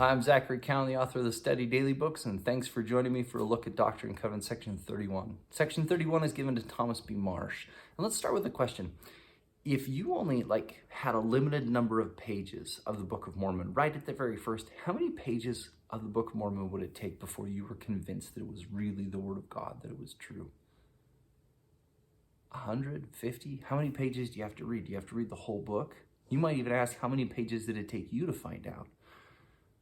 I'm Zachary Cowan, the author of the Study Daily books, and thanks for joining me for a look at Doctrine and Covenants, Section 31. Section 31 is given to Thomas B. Marsh. And let's start with a question. If you only had a limited number of pages of the Book of Mormon, right at the very first, how many pages of the Book of Mormon would it take before you were convinced that it was really the Word of God, that it was true? 150? How many pages do you have to read? Do you have to read the whole book? You might even ask, how many pages did it take you to find out?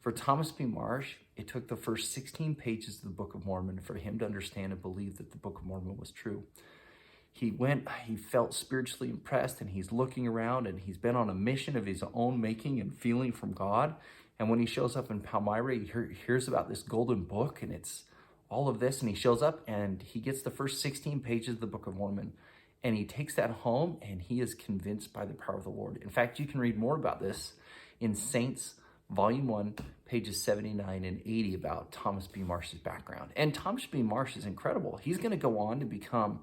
For Thomas B. Marsh, it took the first 16 pages of the Book of Mormon for him to understand and believe that the Book of Mormon was true. He felt spiritually impressed, and he's looking around, and he's been on a mission of his own making and feeling from God. And when he shows up in Palmyra, he hears about this golden book, and it's all of this, and he shows up, and he gets the first 16 pages of the Book of Mormon, and he takes that home, and he is convinced by the power of the Lord. In fact, you can read more about this in Saints, Volume 1, pages 79 and 80 about Thomas B. Marsh's background. And Thomas B. Marsh is incredible. He's going to go on to become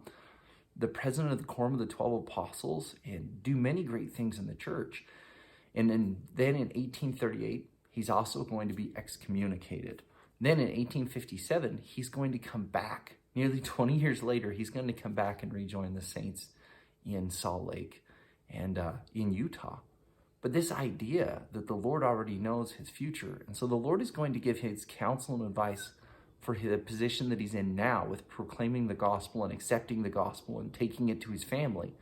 the president of the Quorum of the 12 Apostles and do many great things in the church. And then in 1838, he's also going to be excommunicated. Then in 1857, he's going to come back. Nearly 20 years later, he's going to come back and rejoin the saints in Salt Lake and in Utah. But this idea that the Lord already knows his future, and so the Lord is going to give his counsel and advice for the position that he's in now with proclaiming the gospel and accepting the gospel and taking it to his family.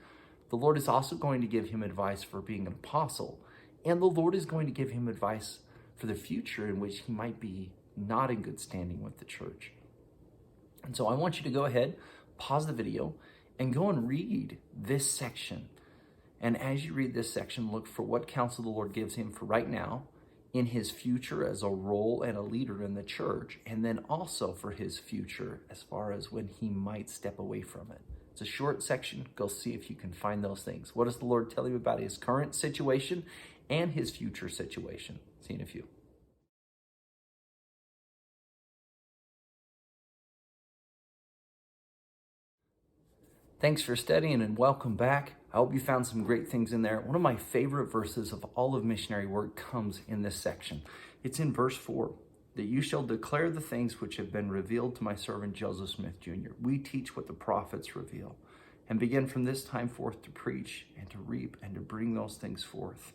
The Lord is also going to give him advice for being an apostle, and the Lord is going to give him advice for the future in which he might be not in good standing with the church. And so I want you to go ahead, pause the video, and go and read this section. And as you read this section, look for what counsel the Lord gives him for right now, in his future as a role and a leader in the church, and then also for his future as far as when he might step away from it. It's a short section. Go see if you can find those things. What does the Lord tell you about his current situation and his future situation? See you in a few. Thanks for studying and welcome back. I hope you found some great things in there. One of my favorite verses of all of missionary work comes in this section. It's in verse 4, that you shall declare the things which have been revealed to my servant Joseph Smith Jr. We teach what the prophets reveal, and begin from this time forth to preach and to reap and to bring those things forth.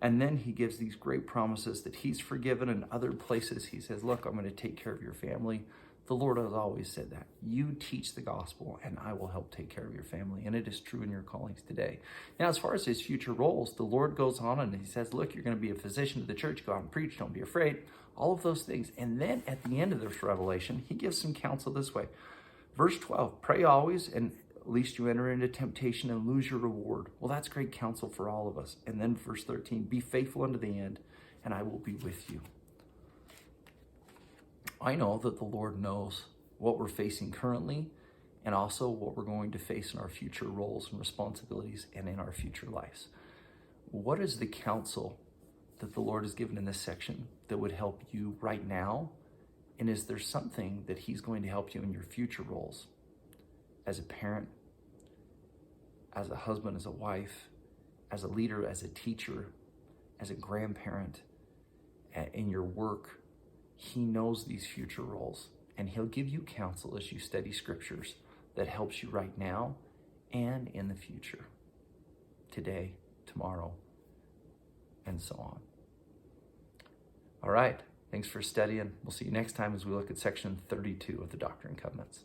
And then he gives these great promises that he's forgiven. In other places, he says, look, I'm going to take care of your family. The Lord has always said that. You teach the gospel, and I will help take care of your family. And it is true in your callings today. Now, as far as his future roles, the Lord goes on and he says, look, you're going to be a physician to the church. Go out and preach. Don't be afraid. All of those things. And then at the end of this revelation, he gives some counsel this way. Verse 12, pray always, and lest you enter into temptation and lose your reward. Well, that's great counsel for all of us. And then verse 13, be faithful unto the end, and I will be with you. I know that the Lord knows what we're facing currently and also what we're going to face in our future roles and responsibilities and in our future lives. What is the counsel that the Lord has given in this section that would help you right now? And is there something that he's going to help you in your future roles as a parent, as a husband, as a wife, as a leader, as a teacher, as a grandparent, in your work? He knows these future roles, and he'll give you counsel as you study scriptures that helps you right now and in the future, today, tomorrow, and so on. All right, thanks for studying. We'll see you next time as we look at section 32 of the Doctrine and Covenants.